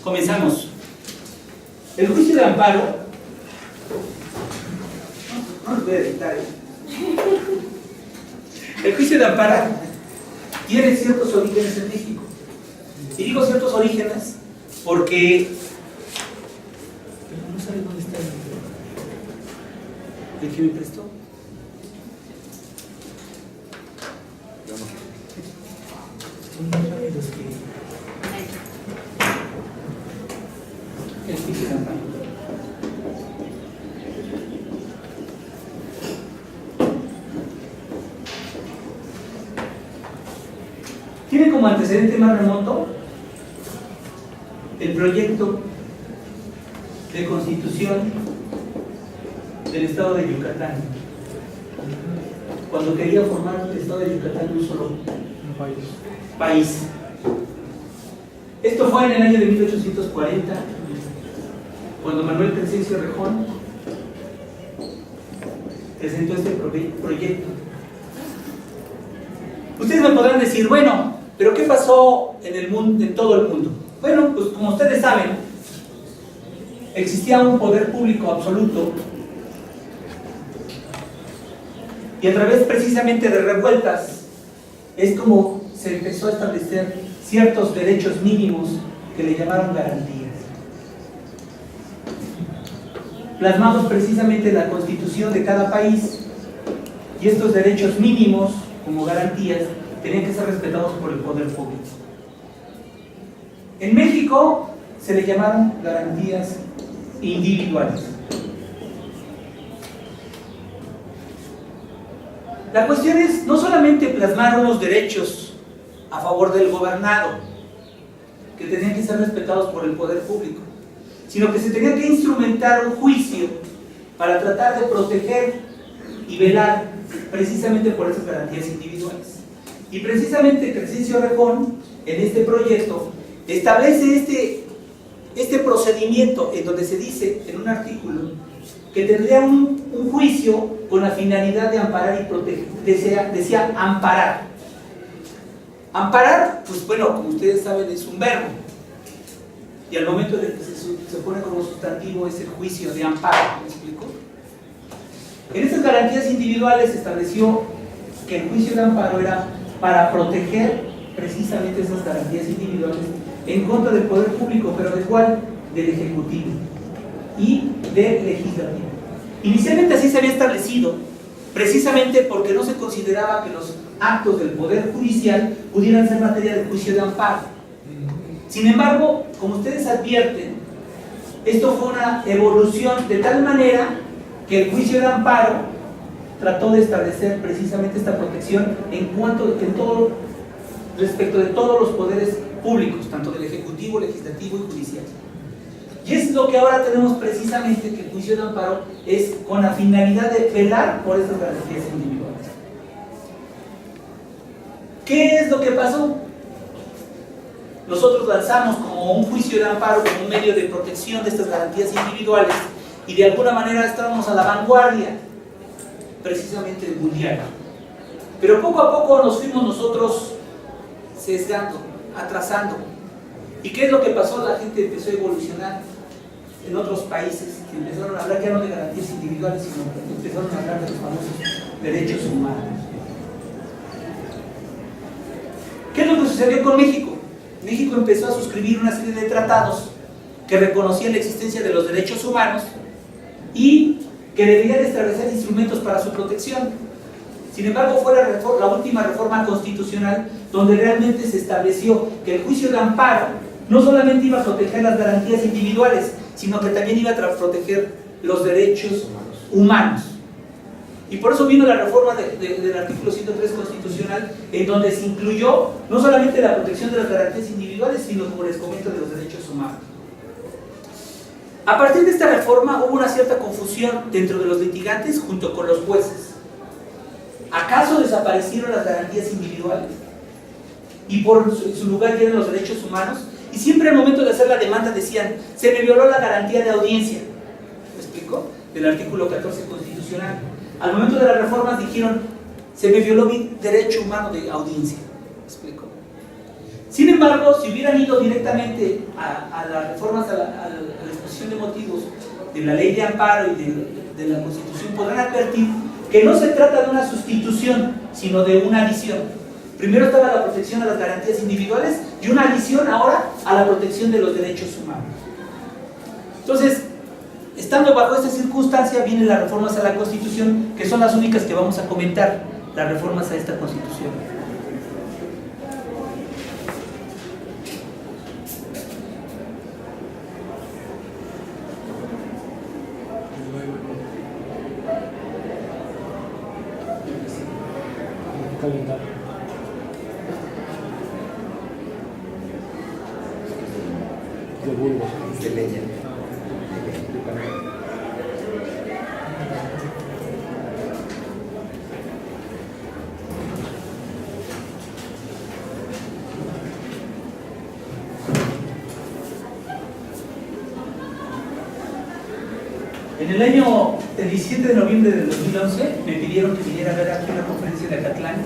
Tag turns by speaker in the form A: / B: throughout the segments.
A: Comenzamos. El juicio de amparo. No lo voy a editar. El juicio de amparo tiene ciertos orígenes en México. Y digo ciertos orígenes porque no sabe dónde está el que me prestó. El juicio de amparo. Tiene como antecedente más remoto el proyecto de constitución del estado de Yucatán, cuando quería formar el estado de Yucatán un solo país. Esto fue en el año de 1840, cuando Manuel Crescencio Rejón presentó este proyecto. Ustedes me podrán decir, bueno, pero ¿qué pasó en el mundo, en todo el mundo? Bueno, pues como ustedes saben, existía un poder público absoluto y a través precisamente de revueltas es como se empezó a establecer ciertos derechos mínimos que le llamaron garantías, plasmados precisamente en la constitución de cada país, y estos derechos mínimos como garantías tenían que ser respetados por el poder público. En México se le llamaron garantías individuales. La cuestión es no solamente plasmar unos derechos a favor del gobernado, que tenían que ser respetados por el poder público, sino que se tenía que instrumentar un juicio para tratar de proteger y velar precisamente por esas garantías individuales. Y precisamente Crescencio Rejón, en este proyecto, establece este procedimiento en donde se dice en un artículo que tendría un juicio con la finalidad de amparar y proteger. Decía amparar. Amparar, pues bueno, como ustedes saben, es un verbo. Y al momento de que se pone como sustantivo es el juicio de amparo. ¿Me explico? En estas garantías individuales se estableció que el juicio de amparo era para proteger precisamente esas garantías individuales en contra del poder público, pero ¿de cuál? Del Ejecutivo y del Legislativo. Inicialmente así se había establecido, precisamente porque no se consideraba que los actos del Poder Judicial pudieran ser materia de juicio de amparo. Sin embargo, como ustedes advierten, esto fue una evolución de tal manera que el juicio de amparo trató de establecer precisamente esta protección respecto de todos los poderes públicos, tanto del Ejecutivo, Legislativo y Judicial. Y es lo que ahora tenemos precisamente, que el juicio de amparo es con la finalidad de velar por estas garantías individuales. ¿Qué es lo que pasó? Nosotros lanzamos como un juicio de amparo, como un medio de protección de estas garantías individuales, y de alguna manera estábamos a la vanguardia precisamente mundial. Pero poco a poco nos fuimos nosotros sesgando, atrasando. ¿Y qué es lo que pasó? La gente empezó a evolucionar en otros países, que empezaron a hablar ya no de garantías individuales, sino que empezaron a hablar de los famosos derechos humanos. ¿Qué es lo que sucedió con México? México empezó a suscribir una serie de tratados que reconocían la existencia de los derechos humanos y que debían establecer instrumentos para su protección. Sin embargo, fue la última reforma constitucional donde realmente se estableció que el juicio de amparo no solamente iba a proteger las garantías individuales, sino que también iba a proteger los derechos humanos. Y por eso vino la reforma del artículo 103 constitucional, en donde se incluyó no solamente la protección de las garantías individuales, sino, como les comento, de los derechos humanos. A partir de esta reforma hubo una cierta confusión dentro de los litigantes junto con los jueces. ¿Acaso desaparecieron las garantías individuales y por su lugar vienen los derechos humanos? Y siempre al momento de hacer la demanda decían, se me violó la garantía de audiencia. ¿Me explico? Del artículo 14 constitucional. Al momento de las reformas dijeron, se me violó mi derecho humano de audiencia. ¿Me explico? Sin embargo, si hubieran ido directamente a las reformas a la exposición de motivos de la ley de amparo y de la Constitución, podrán advertir que no se trata de una sustitución, sino de una adición. Primero estaba la protección a las garantías individuales y una adición ahora a la protección de los derechos humanos. Entonces, estando bajo esta circunstancia, vienen las reformas a la Constitución, que son las únicas que vamos a comentar, las reformas a esta Constitución.
B: De leña.
A: En el año, el 17 de noviembre del 2011, me pidieron que viniera a ver aquí una conferencia de Acatlán,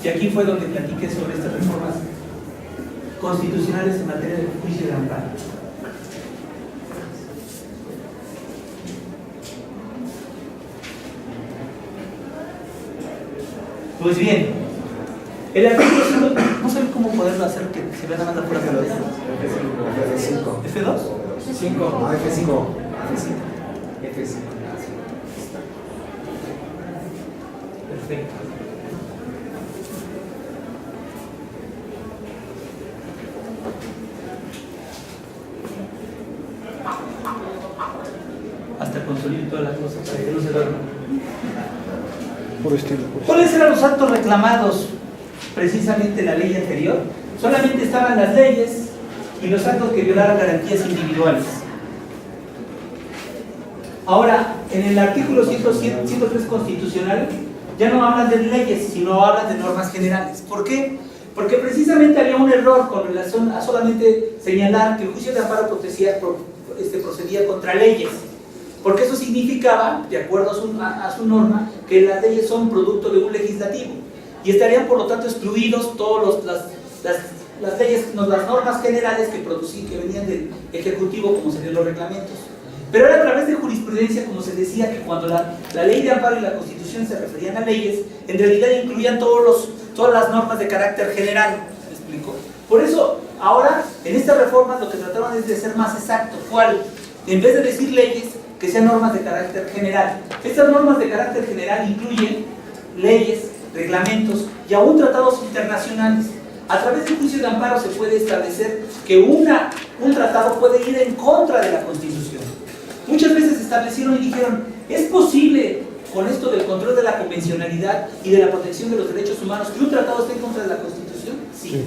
A: y aquí fue donde platiqué sobre estas reformas constitucionales en materia de juicio de amparo. Pues bien, el artículo 5, no sé cómo poderlo hacer que se vea nada más la pura pantalla.
B: F5.
A: ¿F2?
B: 5. No, F5. F5.
A: Perfecto. Hasta consolidar todas las cosas para que no se duerman. ¿Cuáles eran los actos reclamados precisamente en la ley anterior? Solamente estaban las leyes y los actos que violaran garantías individuales. Ahora, en el artículo 103 constitucional ya no hablan de leyes, sino hablan de normas generales. ¿Por qué? Porque precisamente había un error con relación a solamente señalar que el juicio de amparo procedía contra leyes. Porque eso significaba, de acuerdo a su norma, que las leyes son producto de un legislativo y estarían por lo tanto excluidos todas las leyes, las normas generales que venían del Ejecutivo, como serían los reglamentos. Pero era a través de jurisprudencia, como se decía, que cuando la ley de amparo y la Constitución se referían a leyes, en realidad incluían todas las normas de carácter general. ¿Me explico? Por eso, ahora, en esta reforma lo que trataron es de ser más exacto. ¿Cuál? En vez de decir leyes, que sean normas de carácter general. Estas normas de carácter general incluyen leyes, reglamentos y aún tratados internacionales. A través del juicio de amparo se puede establecer que un tratado puede ir en contra de la Constitución. Muchas veces establecieron y dijeron, ¿es posible con esto del control de la convencionalidad y de la protección de los derechos humanos que un tratado esté en contra de la Constitución? Sí.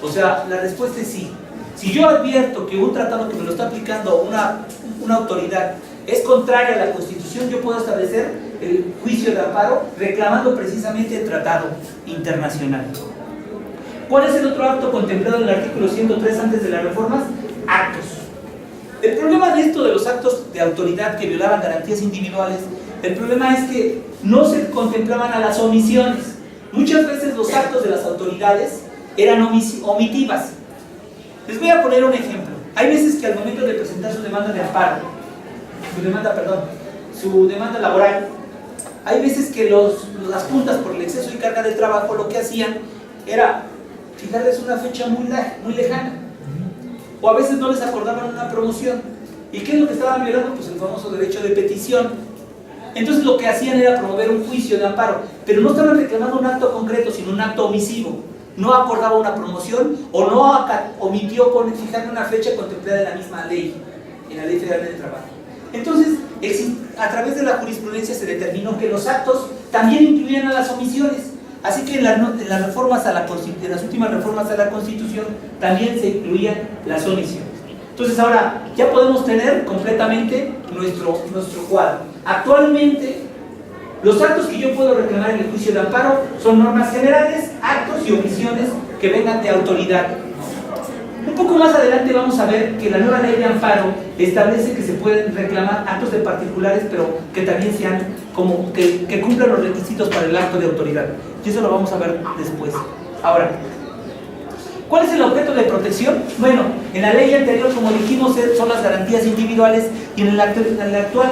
A: O sea, la respuesta es sí. Si yo advierto que un tratado que me lo está aplicando una autoridad es contraria a la Constitución, yo puedo establecer el juicio de amparo reclamando precisamente el tratado internacional. ¿Cuál es el otro acto contemplado en el artículo 103 antes de las reformas? Actos. El problema de esto de los actos de autoridad que violaban garantías individuales, el problema es que no se contemplaban a las omisiones. Muchas veces los actos de las autoridades eran omitivas. Les voy a poner un ejemplo. Hay veces que al momento de presentar su demanda de amparo, su demanda laboral, hay veces que las juntas por el exceso y carga de trabajo lo que hacían era fijarles una fecha muy lejana, o a veces no les acordaban una promoción. ¿Y qué es lo que estaban violando? Pues el famoso derecho de petición. Entonces lo que hacían era promover un juicio de amparo, pero no estaban reclamando un acto concreto, sino un acto omisivo. No acordaba una promoción o no omitió fijar una fecha contemplada en la misma ley, en la Ley Federal del Trabajo. Entonces, a través de la jurisprudencia se determinó que los actos también incluían a las omisiones. Así que en las últimas reformas a la Constitución también se incluían las omisiones. Entonces ahora ya podemos tener completamente nuestro cuadro. Actualmente, los actos que yo puedo reclamar en el juicio de amparo son normas generales, actos y omisiones que vengan de autoridad. Un poco más adelante vamos a ver que la nueva ley de amparo establece que se pueden reclamar actos de particulares, pero que también sean como que cumplan los requisitos para el acto de autoridad. Y eso lo vamos a ver después. Ahora, ¿Cuál es el objeto de protección? Bueno, en la ley anterior, como dijimos, son las garantías individuales, y en el actual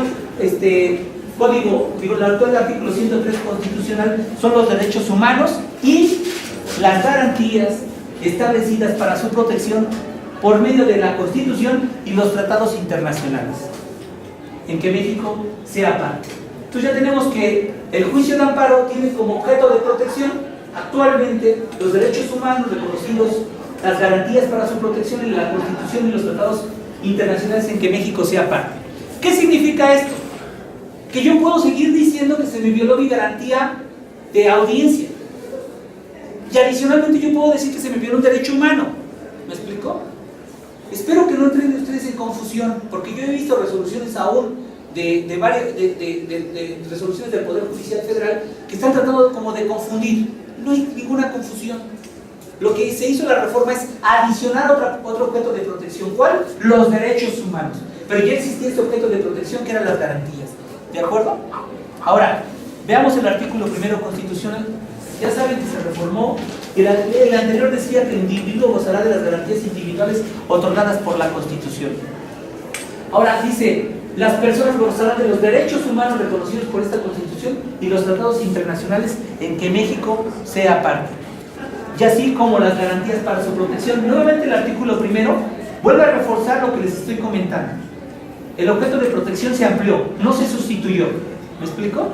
A: código, el actual artículo 103 constitucional, son los derechos humanos y las garantías establecidas para su protección por medio de la Constitución y los tratados internacionales, en que México sea parte. Entonces ya tenemos que el juicio de amparo tiene como objeto de protección actualmente los derechos humanos reconocidos, las garantías para su protección en la Constitución y los tratados internacionales en que México sea parte. ¿Qué significa esto? Que yo puedo seguir diciendo que se me violó mi garantía de audiencia, y adicionalmente yo puedo decir que se me violó un derecho humano. ¿Me explico? Espero que no entren ustedes en confusión, porque yo he visto resoluciones aún de resoluciones del Poder Judicial Federal que están tratando como de confundir. No hay ninguna confusión. Lo que se hizo en la reforma es adicionar otro objeto de protección. ¿Cuál? Los derechos humanos. Pero ya existía este objeto de protección que eran las garantías. ¿De acuerdo? Ahora, veamos el artículo primero constitucional. Ya saben que se reformó. El anterior decía que el individuo gozará de las garantías individuales otorgadas por la Constitución. Ahora dice: las personas gozarán de los derechos humanos reconocidos por esta Constitución y los tratados internacionales en que México sea parte, y así como las garantías para su protección. Nuevamente el artículo primero vuelve a reforzar lo que les estoy comentando. El objeto de protección se amplió, no se sustituyó. ¿Me explico?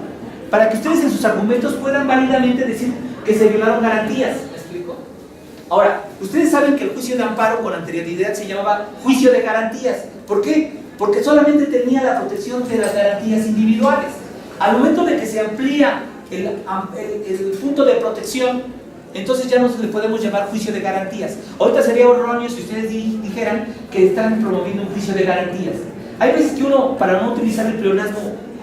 A: Para que ustedes en sus argumentos puedan válidamente decir que se violaron garantías. ¿Me explico? Ahora, ustedes saben que el juicio de amparo con anterioridad se llamaba juicio de garantías. ¿Por qué? Porque solamente tenía la protección de las garantías individuales. Al momento de que se amplía el punto de protección, entonces ya no se le podemos llamar juicio de garantías. Ahorita sería erróneo si ustedes dijeran que están promoviendo un juicio de garantías. Hay veces que uno, para no utilizar el pleonasmo,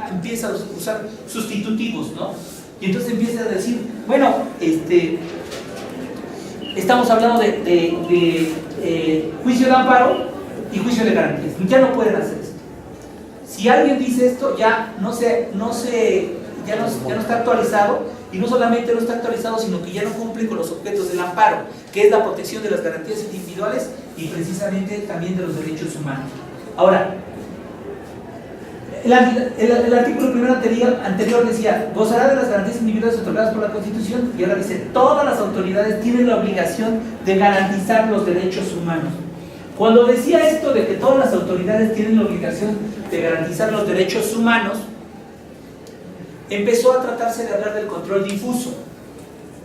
A: empieza a usar sustitutivos, ¿no? Y entonces empieza a decir, bueno, estamos hablando de juicio de amparo y juicio de garantías. Ya no pueden hacer esto. Si alguien dice esto, ya no está actualizado, y no solamente no está actualizado, sino que ya no cumple con los objetos del amparo, que es la protección de las garantías individuales y precisamente también de los derechos humanos. Ahora, el artículo primero anterior decía: gozará de las garantías individuales otorgadas por la Constitución, y ahora dice: todas las autoridades tienen la obligación de garantizar los derechos humanos. Cuando decía esto de que todas las autoridades tienen la obligación de garantizar los derechos humanos, empezó a tratarse de hablar del control difuso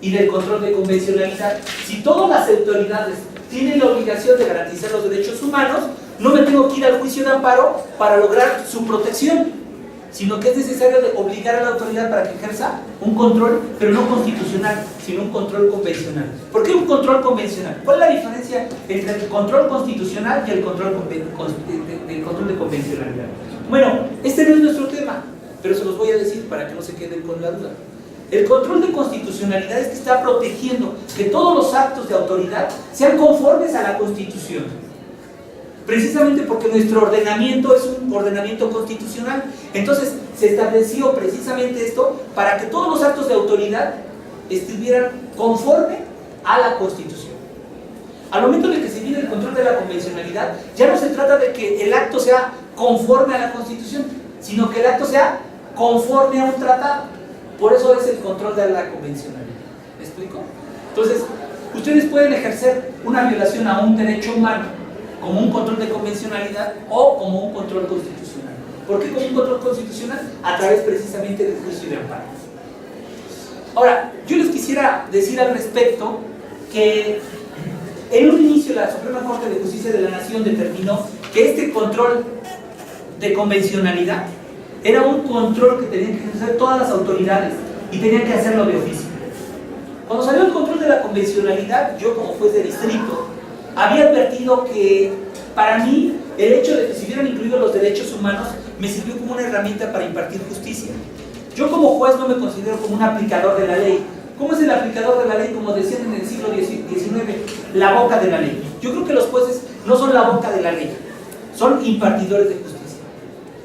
A: y del control de convencionalidad. Si todas las autoridades tienen la obligación de garantizar los derechos humanos, no me tengo que ir al juicio de amparo para lograr su protección, sino que es necesario obligar a la autoridad para que ejerza un control, pero no constitucional, sino un control convencional. ¿Por qué un control convencional? ¿Cuál es la diferencia entre el control constitucional y el control de convencionalidad? Bueno, este no es nuestro tema, pero se los voy a decir para que no se queden con la duda. El control de constitucionalidad es que está protegiendo que todos los actos de autoridad sean conformes a la Constitución. Precisamente porque nuestro ordenamiento es un ordenamiento constitucional. Entonces se estableció precisamente esto para que todos los actos de autoridad estuvieran conforme a la Constitución. Al momento de que se viene el control de la convencionalidad, ya no se trata de que el acto sea conforme a la Constitución, sino que el acto sea conforme a un tratado. Por eso es el control de la convencionalidad. ¿Me explico? Entonces, ustedes pueden ejercer una violación a un derecho humano como un control de convencionalidad o como un control constitucional. ¿Por qué como un control constitucional? A través precisamente del juicio de amparo. Ahora, yo les quisiera decir al respecto que en un inicio la Suprema Corte de Justicia de la Nación determinó que este control de convencionalidad era un control que tenían que ejercer todas las autoridades y tenían que hacerlo de oficio. Cuando salió el control de la convencionalidad, yo como juez de distrito había advertido que para mí el hecho de que se hubieran incluido los derechos humanos me sirvió como una herramienta para impartir justicia. Yo como juez no me considero como un aplicador de la ley. ¿Cómo es el aplicador de la ley? Como decían en el siglo XIX, la boca de la ley. Yo creo que los jueces no son la boca de la ley, son impartidores de justicia.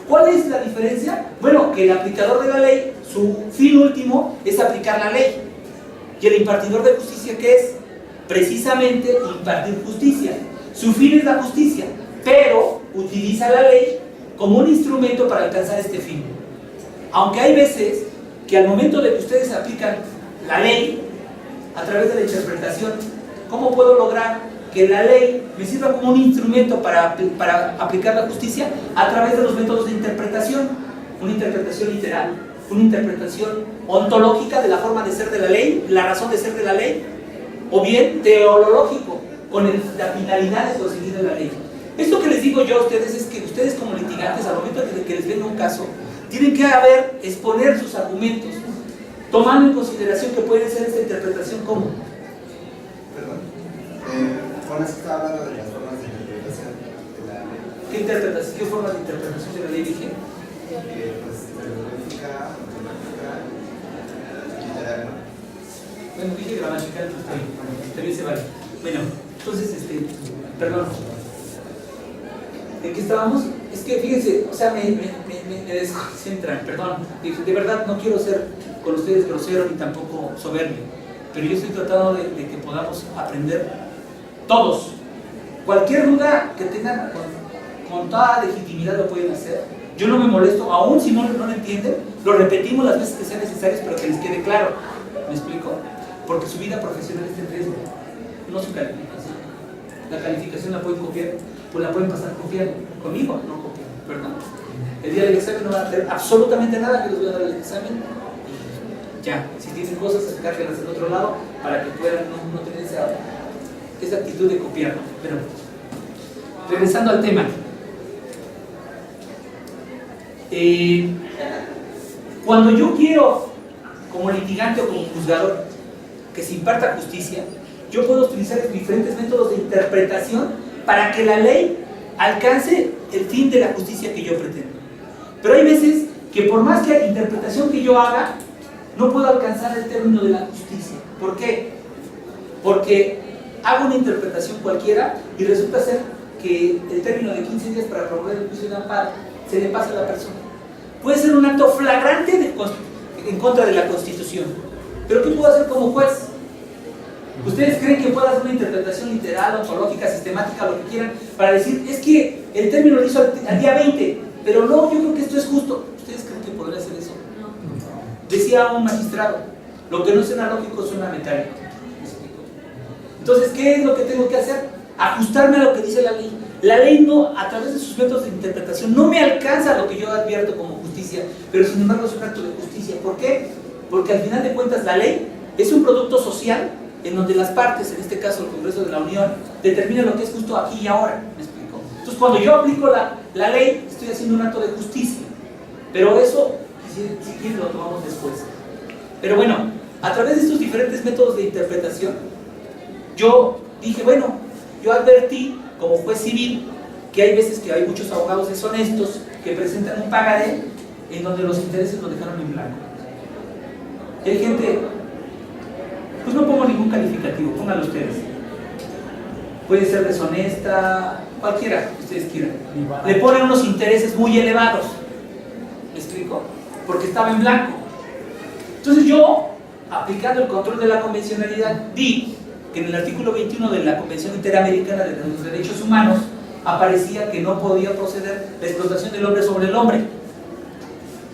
A: ¿Cuál es la diferencia? Bueno, que el aplicador de la ley, su fin último es aplicar la ley. ¿Y el impartidor de justicia qué es? precisamente impartir justicia. Su fin es la justicia, pero utiliza la ley como un instrumento para alcanzar este fin. Aunque hay veces que al momento de que ustedes aplican la ley a través de la interpretación, ¿cómo puedo lograr que la ley me sirva como un instrumento para aplicar la justicia? A través de los métodos de interpretación, una interpretación literal, una interpretación ontológica de la forma de ser de la ley, la razón de ser de la ley, o bien teológico, con la finalidad de conseguir la ley. Esto que les digo yo a ustedes es que ustedes como litigantes, al momento de que les venga un caso, tienen que exponer sus argumentos, tomando en consideración que puede ser esta interpretación como...
C: Perdón. Juan está hablando de las formas de interpretación de la ley.
A: ¿Qué formas de interpretación de la ley dije?
C: Pues teológica, ontológica, literal, ¿no?
A: Bueno, dije gramatical, pues también se vale. Bueno, entonces, perdón. ¿En qué estábamos? Es que fíjense, o sea, me desconcentran, perdón. De verdad no quiero ser con ustedes grosero ni tampoco soberbio, pero yo estoy tratando de que podamos aprender todos. Cualquier duda que tengan con toda legitimidad lo pueden hacer. Yo no me molesto, aún si no lo entienden, lo repetimos las veces que sean necesarias, pero que les quede claro. ¿Me explico? Porque su vida profesional está en riesgo, no su calificación. La calificación la pueden copiar, pues la pueden pasar copiando. Conmigo no copian, ¿verdad? El día del examen no van a tener absolutamente nada que les voy a dar el examen. Ya, si tienen cosas, acárguenlas del otro lado para que puedan no tener esa actitud de copiar. Pero, regresando al tema. Cuando yo quiero, como litigante o como juzgador, que se imparta justicia, yo puedo utilizar diferentes métodos de interpretación para que la ley alcance el fin de la justicia que yo pretendo. Pero hay veces que por más que la interpretación que yo haga, no puedo alcanzar el término de la justicia. ¿Por qué? Porque hago una interpretación cualquiera y resulta ser que el término de 15 días para promover el juicio de amparo se le pasa a la persona. Puede ser un acto flagrante en contra de la Constitución. ¿Pero qué puedo hacer como juez? ¿Ustedes creen que puedo hacer una interpretación literal, ontológica, sistemática, lo que quieran, para decir, es que el término lo hizo al día 20, pero no, yo creo que esto es justo? ¿Ustedes creen que podría hacer eso? No. Decía un magistrado, lo que no suena lógico suena mecánico. Entonces, ¿qué es lo que tengo que hacer? Ajustarme a lo que dice la ley. La ley no, a través de sus métodos de interpretación, no me alcanza lo que yo advierto como justicia, pero sin embargo es un acto de justicia. ¿Por qué? Porque al final de cuentas la ley es un producto social en donde las partes, en este caso el Congreso de la Unión, determinan lo que es justo aquí y ahora. ¿Me explico? Entonces cuando yo aplico la ley, estoy haciendo un acto de justicia. Pero eso, si quieren, lo tomamos después. Pero bueno, a través de estos diferentes métodos de interpretación, yo dije, bueno, yo advertí como juez civil que hay veces que hay muchos abogados deshonestos que presentan un pagaré en donde los intereses lo dejaron en blanco. Y hay gente, pues no pongo ningún calificativo, pónganlo ustedes. Puede ser deshonesta, cualquiera que ustedes quieran. Le ponen unos intereses muy elevados. ¿Me explico? Porque estaba en blanco. Entonces yo, aplicando el control de la convencionalidad, vi que en el artículo 21 de la Convención Interamericana de los Derechos Humanos aparecía que no podía proceder la explotación del hombre sobre el hombre,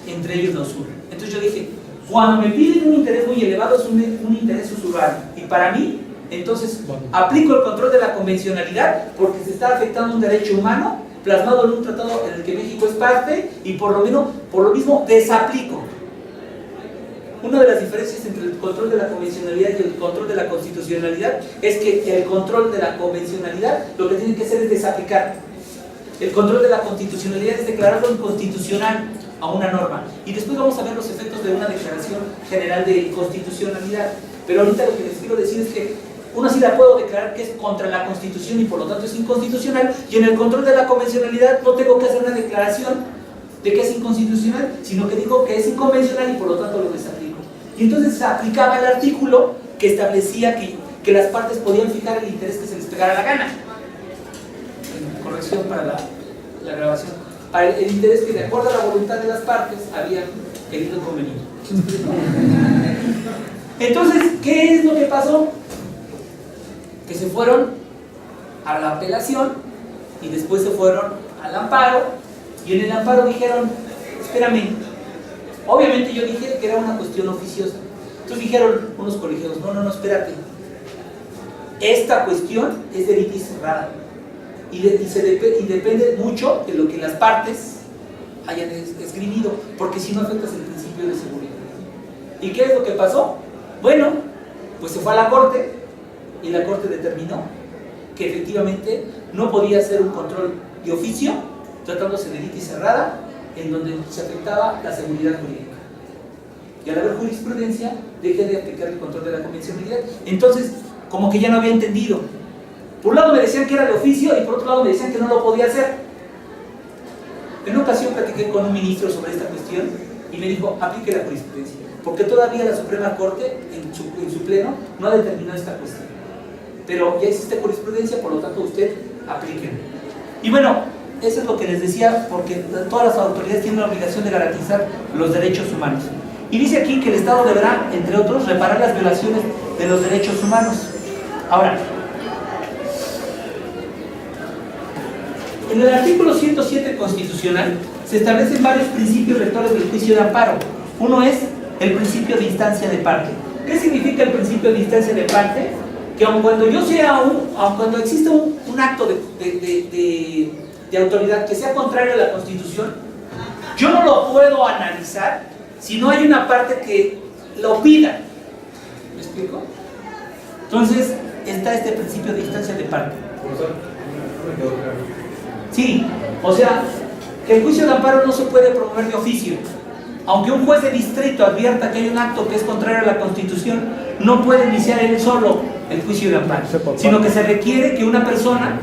A: entre ellos la usura. Entonces yo dije, cuando me piden un interés muy elevado es un interés usurario, y para mí, entonces aplico el control de la convencionalidad porque se está afectando un derecho humano plasmado en un tratado en el que México es parte, y por lo mismo desaplico. Una de las diferencias entre el control de la convencionalidad y el control de la constitucionalidad es que el control de la convencionalidad lo que tiene que hacer es desaplicar. El control de la constitucionalidad es declararlo inconstitucional a una norma. Y después vamos a ver los efectos de una declaración general de inconstitucionalidad. Pero ahorita lo que les quiero decir es que una sí la puedo declarar que es contra la Constitución y por lo tanto es inconstitucional, y en el control de la convencionalidad no tengo que hacer una declaración de que es inconstitucional, sino que digo que es inconvencional y por lo tanto lo desaplico. Y entonces se aplicaba el artículo que establecía que las partes podían fijar el interés que se les pegara la gana. Corrección para la grabación. Para el interés que de acuerdo a la voluntad de las partes habían querido convenir. Entonces, ¿qué es lo que pasó? que se fueron a la apelación y después se fueron al amparo, y en el amparo dijeron, espérame, obviamente yo dije que era una cuestión oficiosa. Entonces dijeron unos colegiados, no, espérate, esta cuestión es de litis cerrada y depende mucho de lo que las partes hayan esgrimido, porque si no afectas el principio de seguridad. ¿Y qué es lo que pasó? Bueno, pues se fue a la corte y la corte determinó que efectivamente no podía hacer un control de oficio tratándose de litis cerrada en donde se afectaba la seguridad jurídica. Y al haber jurisprudencia, deje de aplicar el control de la convencionalidad. Entonces, como que ya no había entendido. Por un lado me decían que era de oficio y por otro lado me decían que no lo podía hacer. En una ocasión platiqué con un ministro sobre esta cuestión y me dijo, aplique la jurisprudencia, porque todavía la Suprema Corte en su pleno no ha determinado esta cuestión. Pero ya existe jurisprudencia, por lo tanto usted aplique. Y bueno, eso es lo que les decía, porque todas las autoridades tienen la obligación de garantizar los derechos humanos. Y dice aquí que el Estado deberá, entre otros, reparar las violaciones de los derechos humanos. Ahora, en el artículo 107 constitucional se establecen varios principios rectores del juicio de amparo. Uno es el principio de instancia de parte. ¿Qué significa el principio de instancia de parte? Que aun cuando cuando existe un acto de autoridad que sea contrario a la Constitución, yo no lo puedo analizar si no hay una parte que lo pida. ¿Me explico? Entonces, está este principio de instancia de parte. Sí, o sea, que el juicio de amparo no se puede promover de oficio. Aunque un juez de distrito advierta que hay un acto que es contrario a la Constitución, no puede iniciar él solo el juicio de amparo, sino que se requiere que una persona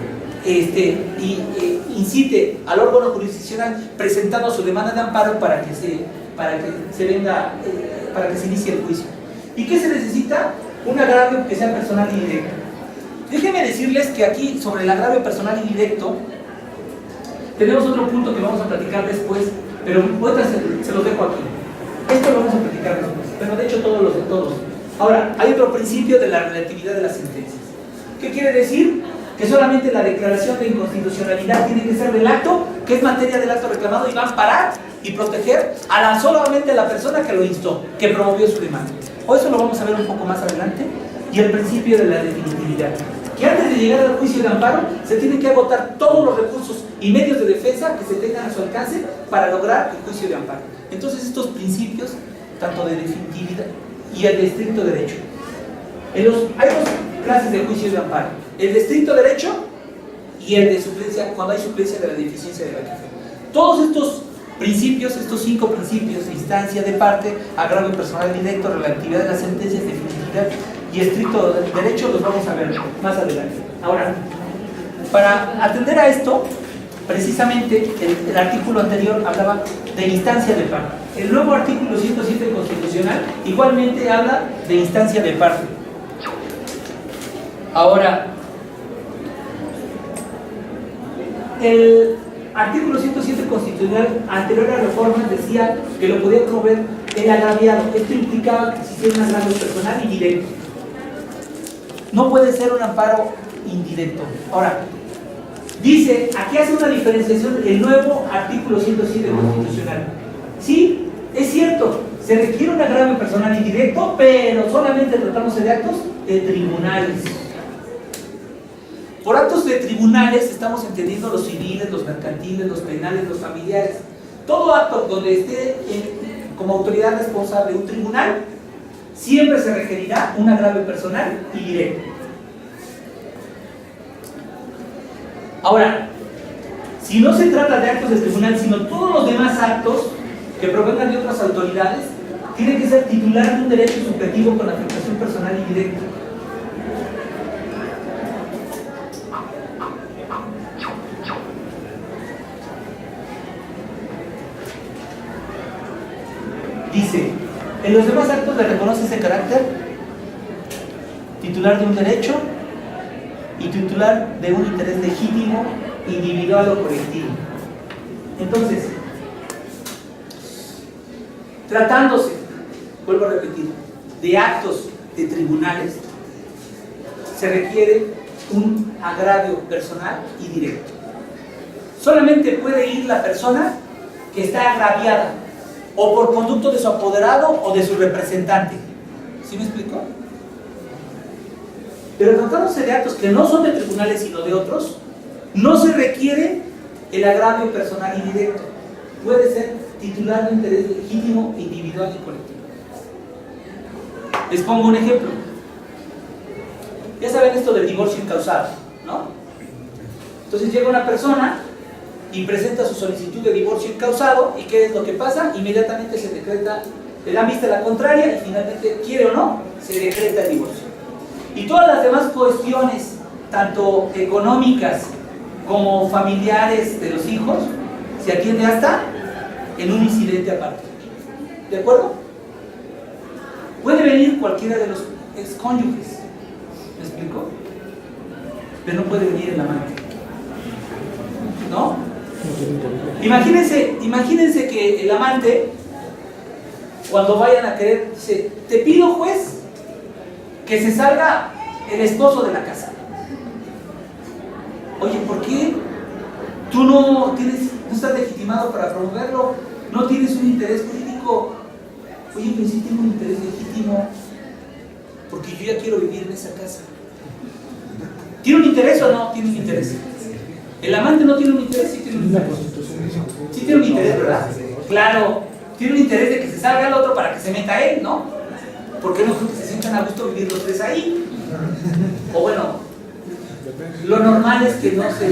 A: incite al órgano jurisdiccional presentando su demanda de amparo para que se inicie el juicio. ¿Y qué se necesita? Un agravio que sea personal y directo. Déjenme decirles que aquí, sobre el agravio personal y directo, tenemos otro punto que vamos a platicar después, pero ahorita se los dejo aquí. Esto lo vamos a platicar después, pero de hecho todos. Ahora, hay otro principio de la relatividad de las sentencias. ¿Qué quiere decir? Que solamente la declaración de inconstitucionalidad tiene que ser del acto, que es materia del acto reclamado, y va a amparar y proteger solamente a la persona que lo instó, que promovió su demanda. O eso lo vamos a ver un poco más adelante. Y el principio de la definitividad, que antes de llegar al juicio de amparo se tienen que agotar todos los recursos y medios de defensa que se tengan a su alcance para lograr el juicio de amparo. Entonces estos principios, tanto de definitividad y el de estricto derecho, hay dos clases de juicio de amparo: el de estricto derecho y el de suplencia, cuando hay suplencia de la deficiencia de la queja. Todos estos principios, estos 5 principios: instancia de parte, agravio personal directo, relatividad de las sentencias, definitividad y estricto derecho, los vamos a ver más adelante. Ahora, para atender a esto, precisamente el artículo anterior hablaba de instancia de parte. El nuevo artículo 107 constitucional igualmente habla de instancia de parte. Ahora, el artículo 107 constitucional anterior a la reforma decía que lo podía promover el agraviado. Esto implicaba que existiera un agravio personal y directo. No puede ser un amparo indirecto. Ahora, dice, aquí hace una diferenciación el nuevo artículo 107 constitucional. Sí, es cierto, se requiere un agravio personal indirecto, pero solamente tratándose de actos de tribunales. Por actos de tribunales estamos entendiendo los civiles, los mercantiles, los penales, los familiares. Todo acto donde esté como autoridad responsable un tribunal, siempre se requerirá un agravio personal y directo. Ahora, si no se trata de actos de tribunal, sino todos los demás actos que provengan de otras autoridades, tiene que ser titular de un derecho subjetivo con afectación personal y directa. Dice, en los demás actos le reconoce ese carácter: titular de un derecho y titular de un interés legítimo, individual o colectivo. Entonces, tratándose, vuelvo a repetir, de actos de tribunales, se requiere un agravio personal y directo. Solamente puede ir la persona que está agraviada, o por conducto de su apoderado o de su representante. ¿Sí me explico? Pero tratándose de actos que no son de tribunales sino de otros, no se requiere el agravio personal y directo. Puede ser titular de interés legítimo, individual y colectivo. Les pongo un ejemplo. Ya saben esto del divorcio incausado, ¿no? Entonces llega una persona y presenta su solicitud de divorcio incausado, ¿y qué es lo que pasa? Inmediatamente se decreta, le dan vista a la contraria y finalmente, quiere o no, se decreta el divorcio. Y todas las demás cuestiones, tanto económicas como familiares de los hijos, se atiende hasta en un incidente aparte. ¿De acuerdo? Puede venir cualquiera de los excónyuges, ¿me explico? Pero no puede venir el amante, ¿no? Imagínense que el amante, cuando vayan a querer, dice: te pido, juez, que se salga el esposo de la casa. Oye, ¿por qué? Tú no estás legitimado para promoverlo, no tienes un interés jurídico. Oye, pero sí tengo un interés legítimo, porque yo ya quiero vivir en esa casa. ¿Tiene un interés o no tiene un interés? El amante no tiene un interés, sí tiene un interés. Sí tiene un interés, ¿verdad? Claro, tiene un interés de que se salga el otro para que se meta él, ¿no? ¿Por qué no creo que se sientan a gusto vivir los tres ahí? O bueno, lo normal es que no se...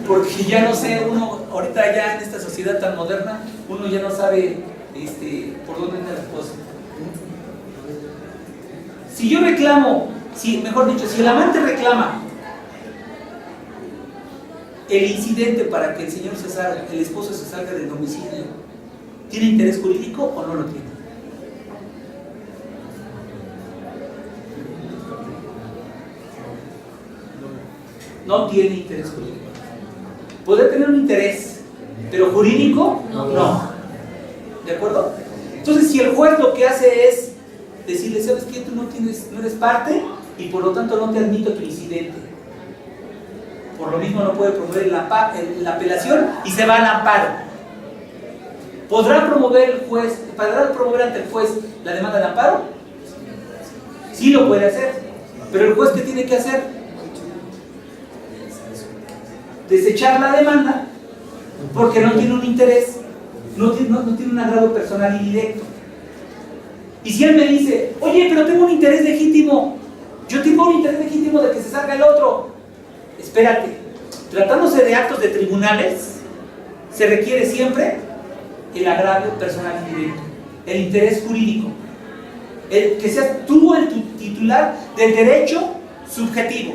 A: Porque ya no sé, uno, ahorita ya en esta sociedad tan moderna, uno ya no sabe por dónde anda la cosa. Si yo reclamo, mejor dicho, si el amante reclama el incidente para que el señor se salga, el esposo se salga del domicilio, ¿tiene interés jurídico o no lo tiene? No tiene interés jurídico. Puede tener un interés, pero jurídico no. ¿De acuerdo? Entonces, si el juez lo que hace es decirle: ¿sabes qué? Tú no eres parte y por lo tanto no te admito tu incidente. Por lo mismo no puede promover la apelación y se va al amparo. ¿Podrá promover ante el juez la demanda de amparo? Sí lo puede hacer, pero el juez ¿qué tiene que hacer? Desechar la demanda porque no tiene un interés, no tiene un agrado personal y directo. Y si él me dice: oye, pero tengo un interés legítimo, yo tengo un interés legítimo de que se salga el otro. Espérate, tratándose de actos de tribunales, se requiere siempre el agravio personal y directo, el interés jurídico, el que seas tú el titular del derecho subjetivo.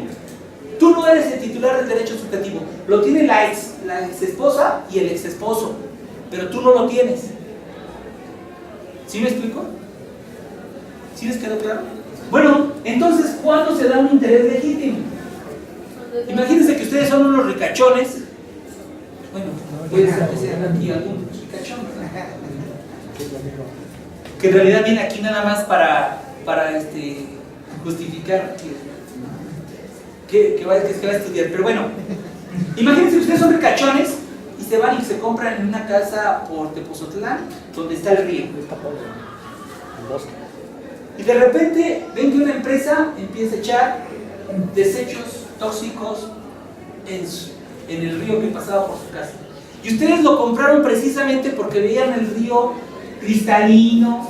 A: Tú no eres el titular del derecho subjetivo, lo tiene la ex esposa y el ex esposo, pero tú no lo tienes. ¿Sí me explico? ¿Sí les quedó claro? Bueno, entonces, ¿cuándo se da un interés legítimo? Imagínense que ustedes son unos ricachones. Bueno, puede ser aquí algún ricachón, ¿verdad? Que en realidad viene aquí nada más para justificar que va a estudiar. Pero bueno, imagínense que ustedes son ricachones y se van y se compran en una casa por Tepozotlán, donde está el río. Y de repente ven que una empresa empieza a echar desechos tóxicos en el río que pasaba por su casa. Y ustedes lo compraron precisamente porque veían el río cristalino,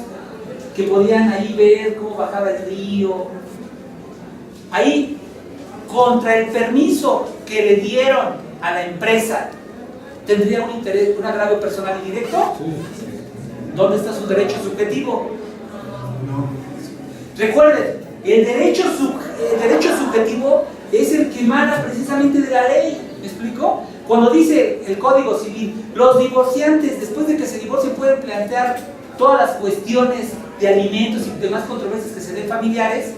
A: que podían ahí ver cómo bajaba el río. Ahí, contra el permiso que le dieron a la empresa, ¿tendría un interés, un agravio personal y directo? ¿Dónde está su derecho subjetivo? Recuerden, el derecho subjetivo es el que emana precisamente de la ley. ¿Me explico? Cuando dice el Código Civil, los divorciantes, después de que se divorcien, pueden plantear todas las cuestiones de alimentos y demás controversias que se den familiares,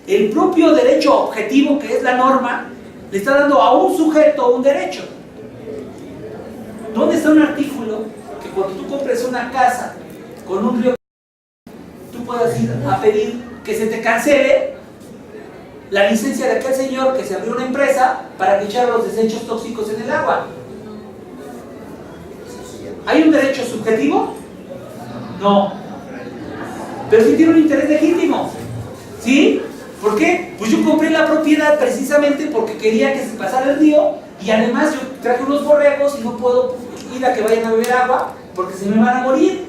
A: el propio derecho objetivo, que es la norma, le está dando a un sujeto un derecho. ¿Dónde está un artículo que cuando tú compres una casa con un río, tú puedas ir a pedir que se te cancele la licencia de aquel señor que se abrió una empresa para que echara los desechos tóxicos en el agua. ¿Hay un derecho subjetivo? No. Pero sí tiene un interés legítimo. ¿Sí? ¿Por qué? Pues yo compré la propiedad precisamente porque quería que se pasara el río y además yo traje unos borregos y no puedo ir a que vayan a beber agua porque se me van a morir.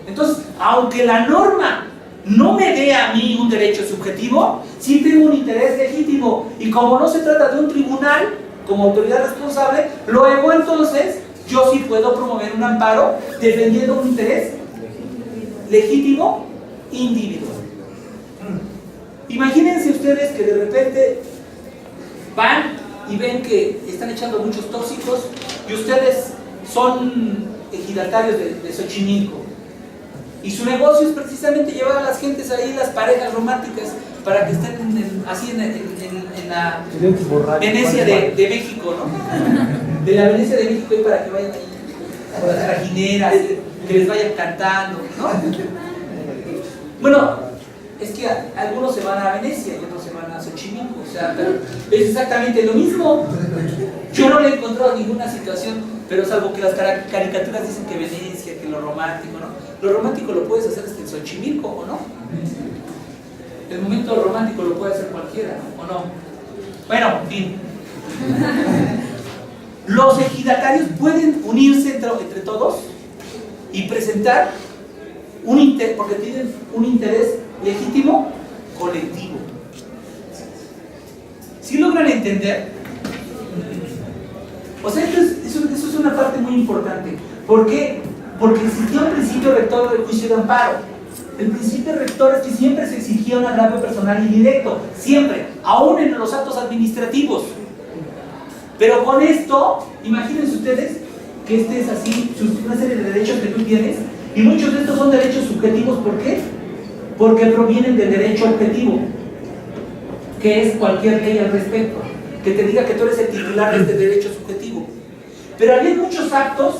A: Entonces, aunque la norma no me dé a mí un derecho subjetivo, sí tengo un interés legítimo. Y como no se trata de un tribunal como autoridad responsable, luego entonces yo sí puedo promover un amparo defendiendo un interés legítimo individual. Imagínense ustedes que de repente van y ven que están echando muchos tóxicos y ustedes son ejidatarios de Xochimilco y su negocio es precisamente llevar a las gentes ahí, las parejas románticas, para que estén así en la Venecia de México, ¿no? De la Venecia de México, y para que vayan ahí con las trajineras, que les vayan cantando, ¿no? Bueno, es que algunos se van a Venecia y otros se van a Xochimilco, o sea, pero es exactamente lo mismo. Yo no le he encontrado ninguna situación, pero salvo que las caricaturas dicen que Venecia, que lo romántico, ¿no? Lo romántico lo puedes hacer en Xochimilco, ¿o no? El momento romántico lo puede hacer cualquiera, ¿no? ¿O no? Bueno, en fin. Los ejidatarios pueden unirse entre todos y presentar un interés, porque tienen un interés legítimo colectivo. ¿Sí logran entender? O sea, eso es una parte muy importante. ¿Por qué? Porque existía un principio rector del juicio de amparo. El principio rector es que siempre se exigía un agravio personal y directo, siempre, aún en los actos administrativos. Pero con esto, imagínense ustedes que este es así, una serie de derechos que tú tienes, y muchos de estos son derechos subjetivos. ¿Por qué? Porque provienen del derecho objetivo, que es cualquier ley al respecto, que te diga que tú eres el titular de este derecho subjetivo. Pero había muchos actos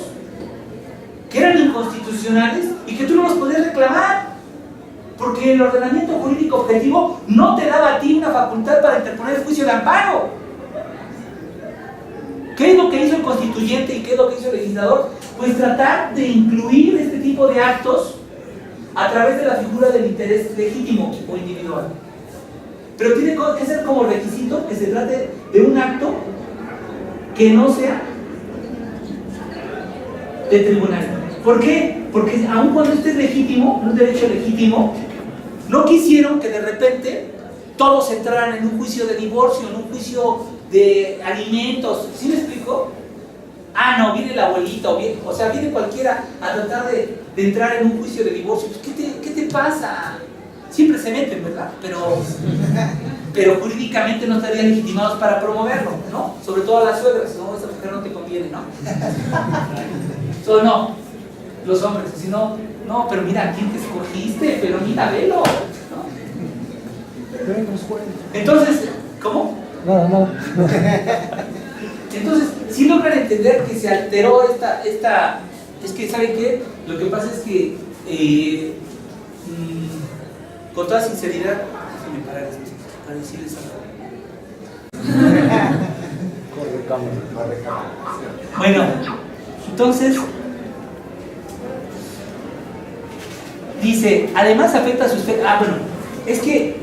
A: que eran inconstitucionales y que tú no los podías reclamar, porque el ordenamiento jurídico objetivo no te daba a ti una facultad para interponer el juicio de amparo. ¿Qué es lo que hizo el constituyente y qué es lo que hizo el legislador? Pues tratar de incluir este tipo de actos a través de la figura del interés legítimo o individual. Pero tiene que ser como requisito que se trate de un acto que no sea de tribunal. ¿Por qué? Porque aun cuando este es legítimo, un derecho legítimo, no quisieron que de repente todos entraran en un juicio de divorcio, en un juicio de alimentos. ¿Sí me explico? Ah, no, viene la abuelita, o sea, viene cualquiera a tratar de entrar en un juicio de divorcio. Pues, ¿qué te pasa? Siempre se meten, ¿verdad? Pero jurídicamente no estarían legitimados para promoverlo, ¿no? Sobre todo a las suegras, no, esa mujer no te conviene, ¿no? So, no, los hombres, si no, pero mira, ¿a quién te escogiste? Pero mira, velo, ¿no? Entonces, ¿cómo?
B: No.
A: Entonces, sí logran entender que se alteró esta es que, ¿saben qué? Lo que pasa es que con toda sinceridad, déjenme parar esto para decirles algo.
B: Corre cámara.
A: Bueno, entonces dice, además afecta a sus... bueno, es que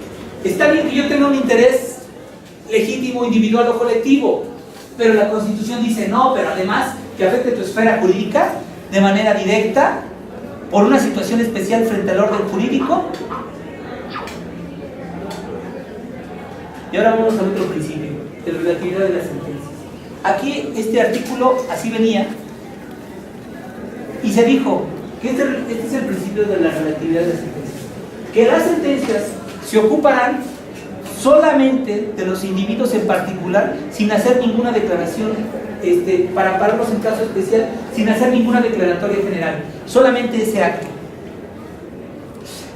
A: está bien que yo tenga un interés legítimo, individual o colectivo, pero la Constitución dice no, pero además que afecte tu esfera jurídica de manera directa por una situación especial frente al orden jurídico. Y ahora vamos al otro principio, de la relatividad de las sentencias. Aquí este artículo así venía y se dijo que este es el principio de la relatividad de las sentencias, que las sentencias se ocuparán solamente de los individuos en particular, sin hacer ninguna declaración, para ampararlos en caso especial, sin hacer ninguna declaratoria general, solamente ese acto.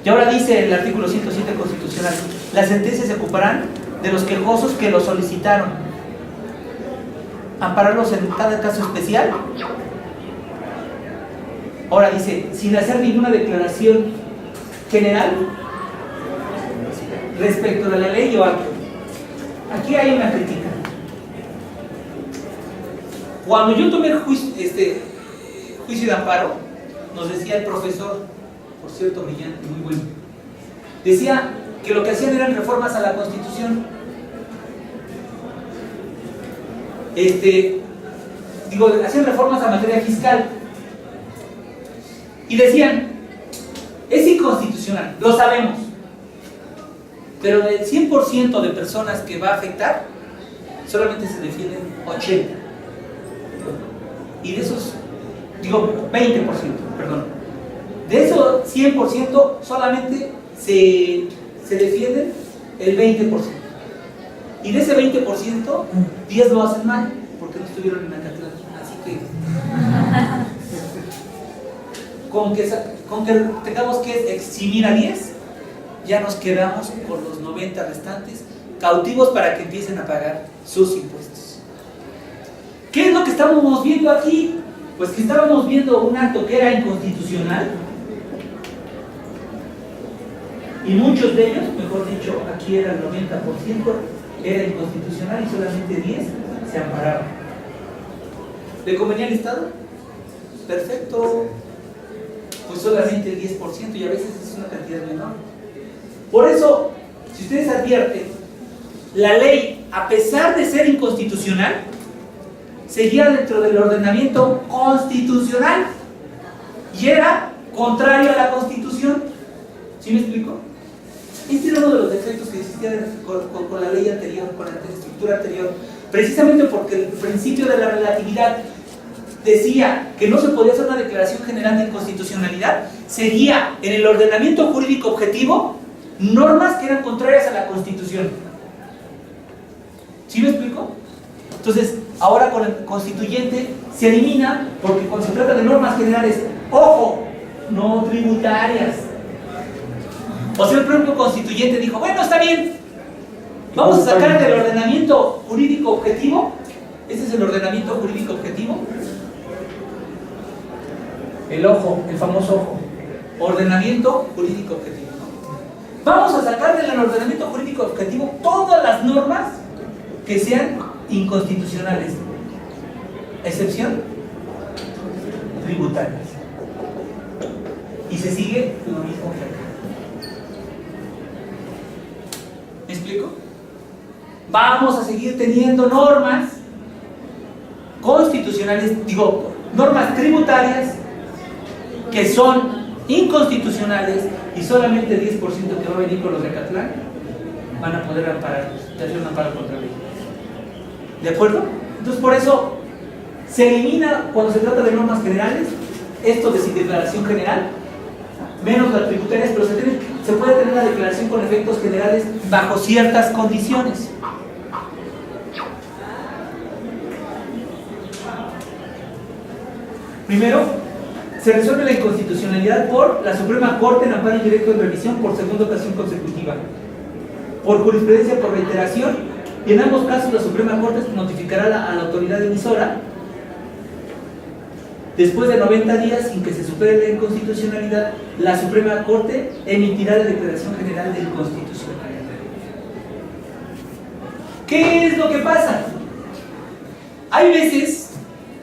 A: Y ahora dice el artículo 107 constitucional, las sentencias se ocuparán de los quejosos que lo solicitaron, ampararlos en cada caso especial. Ahora dice, sin hacer ninguna declaración general respecto de la ley o acto. aquí hay una crítica. Cuando yo tomé juicio de amparo, nos decía el profesor, por cierto, brillante, muy bueno, decía que lo que hacían eran reformas a la Constitución. Hacían reformas a materia fiscal. Y decían, es inconstitucional, lo sabemos. Pero del 100% de personas que va a afectar, solamente se defienden 80. Y de esos, 20%, perdón. De esos 100%, solamente se defienden el 20%. Y de ese 20%, 10 lo hacen mal, porque no estuvieron en Acatlán. Así que, con que tengamos que eximir a 10, ya nos quedamos con los 90 restantes, cautivos para que empiecen a pagar sus impuestos. ¿Qué es lo que estábamos viendo aquí? Pues que estábamos viendo un acto que era inconstitucional, y muchos de ellos, mejor dicho, aquí era el 90%, era inconstitucional y solamente 10 se amparaban. ¿Le convenía al Estado? Perfecto. Pues solamente el 10%, y a veces es una cantidad menor. Por eso, si ustedes advierten, la ley, a pesar de ser inconstitucional, seguía dentro del ordenamiento constitucional y era contrario a la Constitución. ¿Sí me explico? Este era uno de los defectos que existía con la ley anterior, con la estructura anterior, precisamente porque el principio de la relatividad decía que no se podía hacer una declaración general de inconstitucionalidad, seguía en el ordenamiento jurídico objetivo normas que eran contrarias a la Constitución. ¿Sí me explico? Entonces, ahora con el constituyente se elimina, porque cuando se trata de normas generales, ojo, no tributarias. O sea, el propio constituyente dijo, bueno, está bien, vamos a sacar del ordenamiento jurídico objetivo. Este es el ordenamiento jurídico objetivo. El ojo, el famoso ojo. Ordenamiento jurídico objetivo. Vamos a sacar del ordenamiento jurídico objetivo todas las normas que sean inconstitucionales, excepción tributarias. Y se sigue lo mismo que acá. ¿Me explico? Vamos a seguir teniendo normas constitucionales, normas tributarias que son inconstitucionales, y solamente el 10% que va a venir con los de Acatlán van a poder ampararlos, hacer un amparo contra ley. ¿De acuerdo? Entonces, por eso se elimina, cuando se trata de normas generales, esto de sin declaración general, menos las tributarias, pero se puede tener la declaración con efectos generales bajo ciertas condiciones. Primero, se resuelve la inconstitucionalidad por la Suprema Corte en amparo indirecto de revisión por segunda ocasión consecutiva, por jurisprudencia por reiteración, y en ambos casos la Suprema Corte notificará a la autoridad emisora después de 90 días sin que se supere la inconstitucionalidad. La Suprema Corte emitirá la declaración general de inconstitucionalidad. ¿Qué es lo que pasa? Hay veces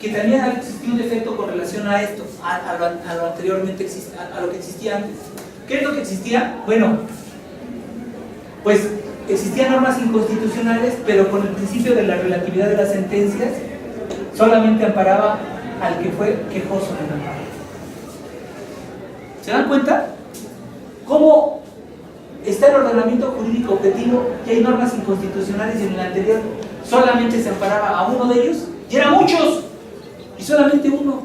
A: que también ha existido un defecto con relación a esto, a lo anteriormente a lo que existía antes. ¿Qué es lo que existía? Bueno, pues existían normas inconstitucionales, pero con el principio de la relatividad de las sentencias solamente amparaba al que fue quejoso en el amparo. ¿Se dan cuenta? ¿Cómo está el ordenamiento jurídico objetivo y hay normas inconstitucionales, y en el anterior solamente se amparaba a uno de ellos, y eran muchos, y solamente uno,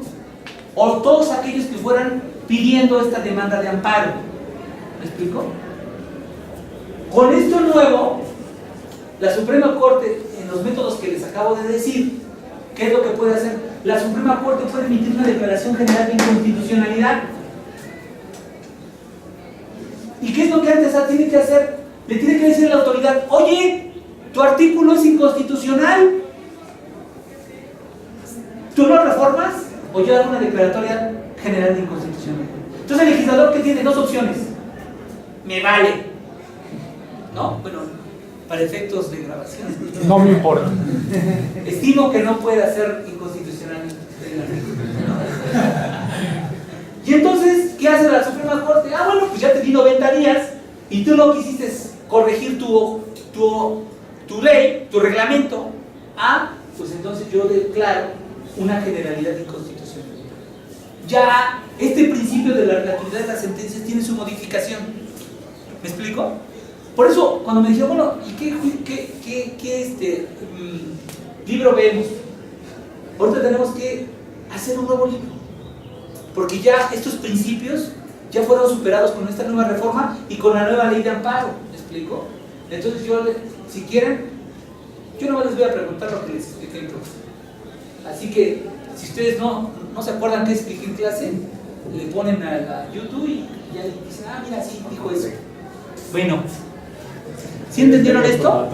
A: o todos aquellos que fueran pidiendo esta demanda de amparo? ¿Me explico? Con esto nuevo, la Suprema Corte, en los métodos que les acabo de decir, ¿qué es lo que puede hacer? La Suprema Corte puede emitir una declaración general de inconstitucionalidad. ¿Y qué es lo que antes tiene que hacer? Le tiene que decir a la autoridad, oye, tu artículo es inconstitucional, ¿tú lo reformas? O yo hago una declaratoria general de inconstitucionalidad. Entonces el legislador, que tiene dos opciones: me vale, ¿no? Bueno, para efectos de grabación.
B: No me importa.
A: Estimo que no pueda ser inconstitucional. Y entonces, ¿qué hace la Suprema Corte? Ah, bueno, pues ya te di 90 días y tú no quisiste corregir tu ley, tu reglamento. Ah, pues entonces yo declaro una generalidad de inconstitucionalidad. Ya este principio de la relatividad de las sentencias tiene su modificación. ¿Me explico? Por eso, cuando me dijeron, bueno, ¿y qué libro vemos? Ahorita tenemos que hacer un nuevo libro, porque ya estos principios ya fueron superados con esta nueva reforma y con la nueva ley de amparo. ¿Me explico? Entonces yo, si quieren, yo no les voy a preguntar lo que les expliqué en clase. Así que, si ustedes no se acuerdan qué expliqué en clase, le ponen a YouTube y ya dicen, ah, mira, sí, dijo eso. Bueno, ¿sí entendieron esto?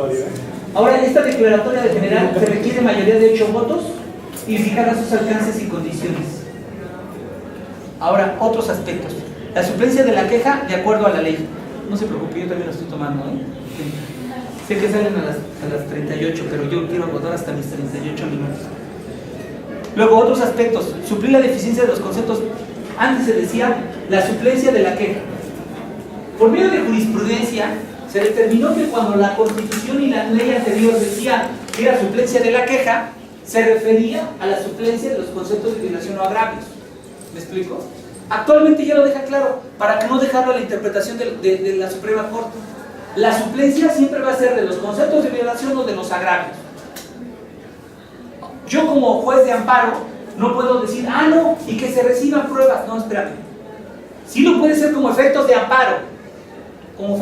A: Ahora, esta declaratoria de general se requiere mayoría de 8 votos y fijará sus alcances y condiciones. Ahora, otros aspectos. La suplencia de la queja de acuerdo a la ley. No se preocupe, yo también lo estoy tomando, ¿eh? Sé que salen a las 38, pero yo quiero agotar hasta mis 38 minutos. Luego, otros aspectos. Suplir la deficiencia de los conceptos. Antes se decía la suplencia de la queja. Por medio de jurisprudencia, se determinó que cuando la Constitución y la ley anterior decía que era suplencia de la queja, se refería a la suplencia de los conceptos de violación o agravios. ¿Me explico? Actualmente ya lo deja claro, para que no dejarlo a la interpretación de la Suprema Corte. La suplencia siempre va a ser de los conceptos de violación o de los agravios. Yo como juez de amparo no puedo decir, ah, no, y que se reciban pruebas. No, espérame. Sí lo puede ser como efectos de amparo, como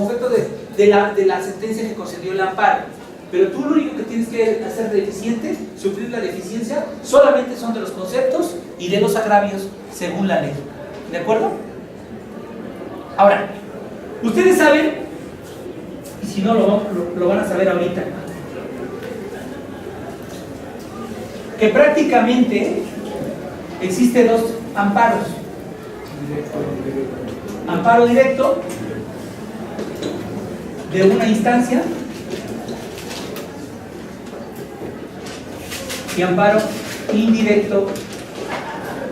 A: efecto de la sentencia que concedió el amparo. Pero tú lo único que tienes que hacer deficiente, suplir la deficiencia, solamente son de los conceptos y de los agravios según la ley. ¿De acuerdo? Ahora, ustedes saben, y si no lo van a saber ahorita, que prácticamente existe 2 amparos. Amparo directo de una instancia y amparo indirecto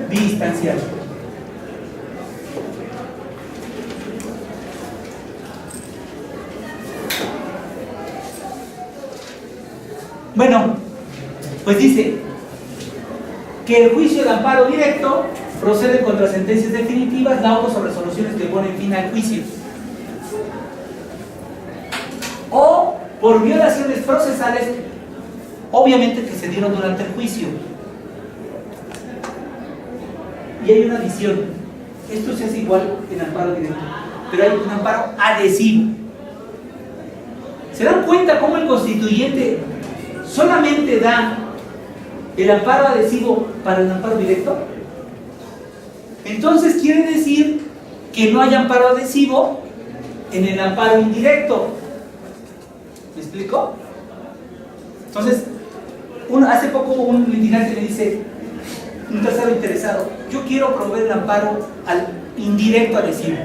A: biinstancial. Bueno, pues dice que el juicio de amparo directo procede contra sentencias definitivas, laudos o resoluciones que ponen fin al juicio, o por violaciones procesales, obviamente que se dieron durante el juicio. Y hay una adición. Esto se hace igual en amparo directo, pero hay un amparo adhesivo. ¿Se dan cuenta cómo el constituyente solamente da el amparo adhesivo para el amparo directo? Entonces quiere decir que no hay amparo adhesivo en el amparo indirecto. ¿Me explico? Entonces, hace poco un litigante me dice, un tercero interesado, yo quiero promover el amparo al indirecto adhesivo.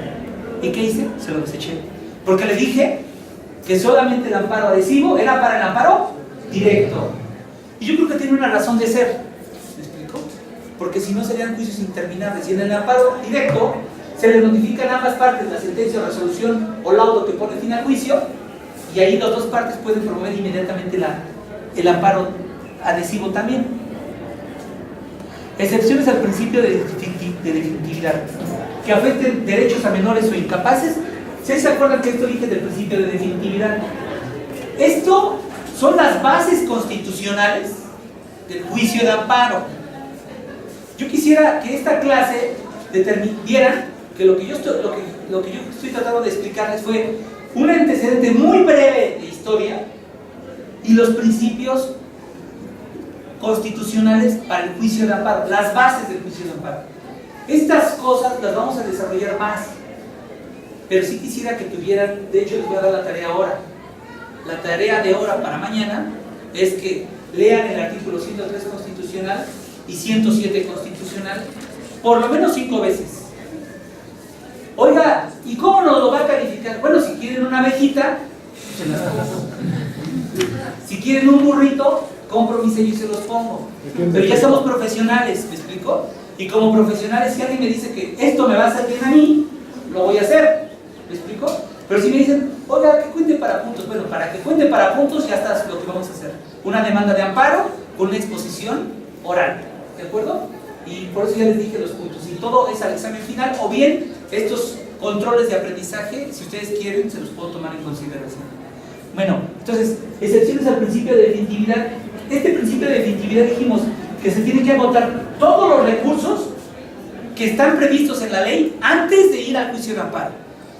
A: ¿Y qué hice? Se lo deseché. Porque le dije que solamente el amparo adhesivo era para el amparo directo. Y yo creo que tiene una razón de ser. ¿Me explico? Porque si no serían juicios interminables. Y en el amparo directo se le notifican a ambas partes la sentencia o resolución o laudo que pone fin al juicio, y ahí las 2 partes pueden promover inmediatamente el amparo adhesivo también. Excepciones al principio de definitividad que afecten derechos a menores o incapaces. ¿Sí se acuerdan que esto dije del principio de definitividad? Esto son las bases constitucionales del juicio de amparo. Yo quisiera que esta clase vieran que lo que yo estoy tratando de explicarles fue un antecedente muy breve de historia y los principios constitucionales para el juicio de amparo, las bases del juicio de amparo. Estas cosas las vamos a desarrollar más, pero sí quisiera que tuvieran, de hecho les voy a dar la tarea ahora. La tarea de ahora para mañana es que lean el artículo 103 constitucional y 107 constitucional por lo menos 5 veces. Oiga, ¿y cómo nos lo va a calificar? Bueno, si quieren una abejita, escuchen las cosas. Si quieren un burrito, compro mis sellos y se los pongo. Pero ya somos profesionales, ¿me explico? Y como profesionales, si alguien me dice que esto me va a hacer bien a mí, lo voy a hacer, ¿me explico? Pero si me dicen, oiga, que cuente para puntos, bueno, para que cuente para puntos ya está lo que vamos a hacer. Una demanda de amparo con una exposición oral, ¿de acuerdo? Y por eso ya les dije los puntos. Y todo es al examen final, o bien estos controles de aprendizaje, si ustedes quieren, se los puedo tomar en consideración. Bueno, entonces, excepciones al principio de definitividad. Este principio de definitividad dijimos que se tienen que agotar todos los recursos que están previstos en la ley antes de ir al juicio de amparo.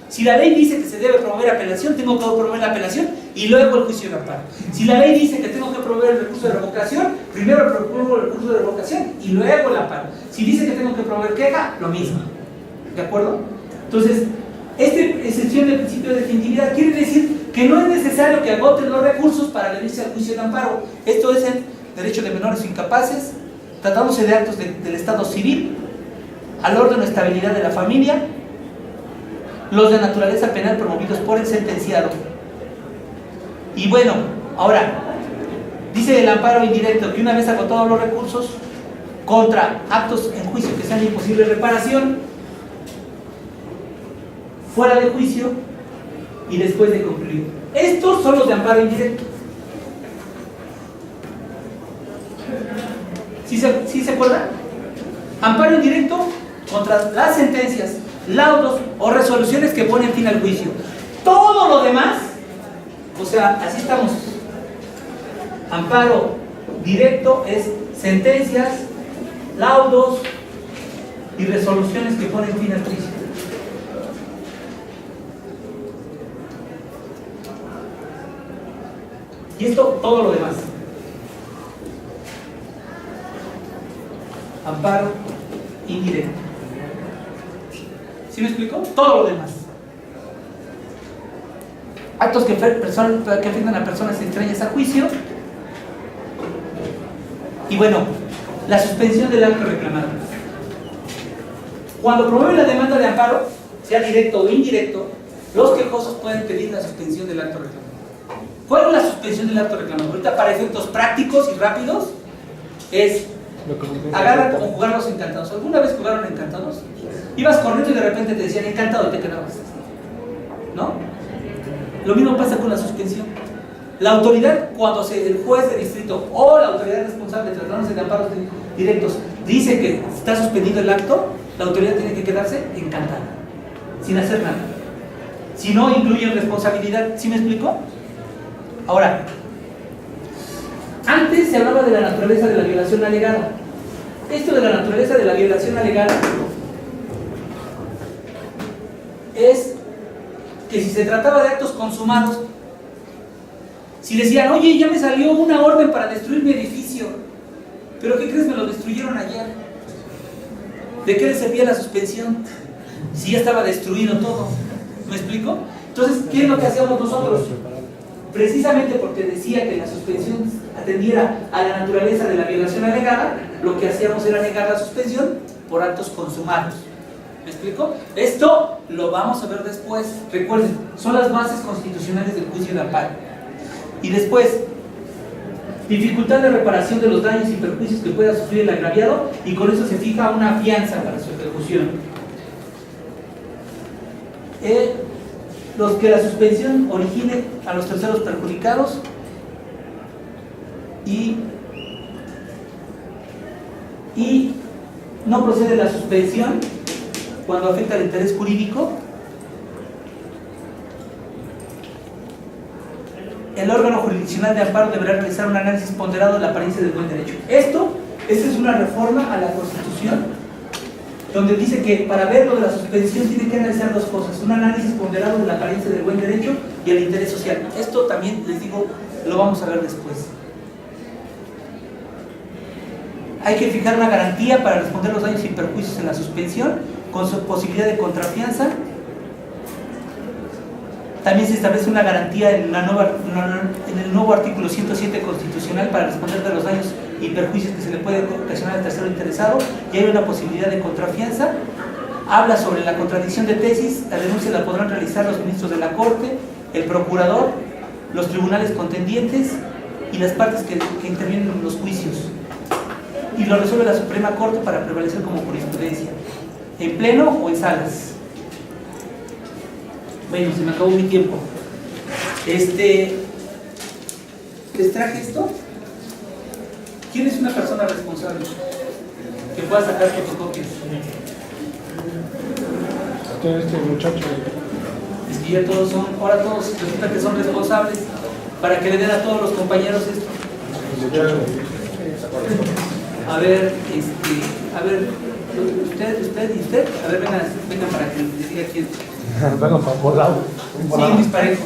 A: Si la ley dice que se debe promover apelación, tengo que promover la apelación y luego el juicio de amparo. Si la ley dice que tengo que promover el recurso de revocación, primero promuevo el recurso de revocación y luego el amparo. Si dice que tengo que promover queja, lo mismo. ¿De acuerdo? Entonces, esta excepción del principio de definitividad quiere decir que no es necesario que agoten los recursos para adherirse al juicio de amparo. Esto es en derecho de menores o incapaces, tratándose de actos del Estado civil, al orden o estabilidad de la familia, los de naturaleza penal promovidos por el sentenciado. Y bueno, ahora, dice el amparo indirecto que una vez agotados los recursos contra actos en juicio que sean de imposible reparación, fuera de juicio y después de concluir. Estos son los de amparo indirecto. ¿Sí se acuerdan? Amparo indirecto contra las sentencias, laudos o resoluciones que ponen fin al juicio. Todo lo demás, o sea, así estamos. Amparo directo es sentencias, laudos y resoluciones que ponen fin al juicio. Y esto, todo lo demás. Amparo indirecto. ¿Sí me explico? Todo lo demás. Actos que afectan a personas extrañas a juicio. Y bueno, la suspensión del acto reclamado. Cuando promueve la demanda de amparo, sea directo o indirecto, los quejosos pueden pedir la suspensión del acto reclamado. ¿Cuál es la suspensión del acto reclamado? Ahorita, para efectos prácticos y rápidos, es agarran como jugar los encantados. ¿Alguna vez jugaron encantados? Ibas corriendo y de repente te decían encantado y te quedabas, ¿no? Lo mismo pasa con la suspensión. La autoridad, cuando el juez de distrito o la autoridad responsable tratándose de amparos directos dice que está suspendido el acto, la autoridad tiene que quedarse encantada, sin hacer nada. Si no incluyen responsabilidad, ¿sí me explico? Ahora, antes se hablaba de la naturaleza de la violación alegada. Esto de la naturaleza de la violación alegada es que si se trataba de actos consumados, si decían, oye, ya me salió una orden para destruir mi edificio, pero ¿qué crees? Me lo destruyeron ayer. ¿De qué le servía la suspensión? Si ya estaba destruido todo. ¿Me explico? Entonces, ¿qué es lo que hacíamos nosotros? Precisamente porque decía que la suspensión atendiera a la naturaleza de la violación alegada, lo que hacíamos era negar la suspensión por actos consumados. ¿Me explico? Esto lo vamos a ver después. Recuerden, son las bases constitucionales del juicio de amparo. Y después, dificultad de reparación de los daños y perjuicios que pueda sufrir el agraviado, y con eso se fija una fianza para su ejecución. Los que la suspensión origine a los terceros perjudicados y no procede la suspensión cuando afecta al interés jurídico. El órgano jurisdiccional de amparo deberá realizar un análisis ponderado de la apariencia del buen derecho. Esta es una reforma a la Constitución, donde dice que para ver lo de la suspensión tiene que analizar dos cosas: un análisis ponderado de la apariencia del buen derecho y el interés social. Esto también, les digo, lo vamos a ver después. Hay que fijar una garantía para responder los daños y perjuicios en la suspensión, con su posibilidad de contrafianza. También se establece una garantía en el nuevo artículo 107 constitucional para responder de los daños y perjuicios que se le puede ocasionar al tercero interesado, y hay una posibilidad de contrafianza. Habla sobre la contradicción de tesis. La denuncia la podrán realizar los ministros de la Corte, el procurador los tribunales contendientes y las partes que intervienen en los juicios. Y lo resuelve la Suprema Corte para prevalecer como jurisprudencia, en pleno o en salas. Bueno, se me acabó mi tiempo. ¿Les traje esto? ¿Quién es una persona responsable que pueda sacar fotocopias?
B: Este muchacho.
A: Es que ya todos son, ahora todos resulta que son responsables para que le den a todos los compañeros esto. A ver, usted, a ver, vengan para que les diga quién.
B: Vengan para volado.
A: Sí, disparejo.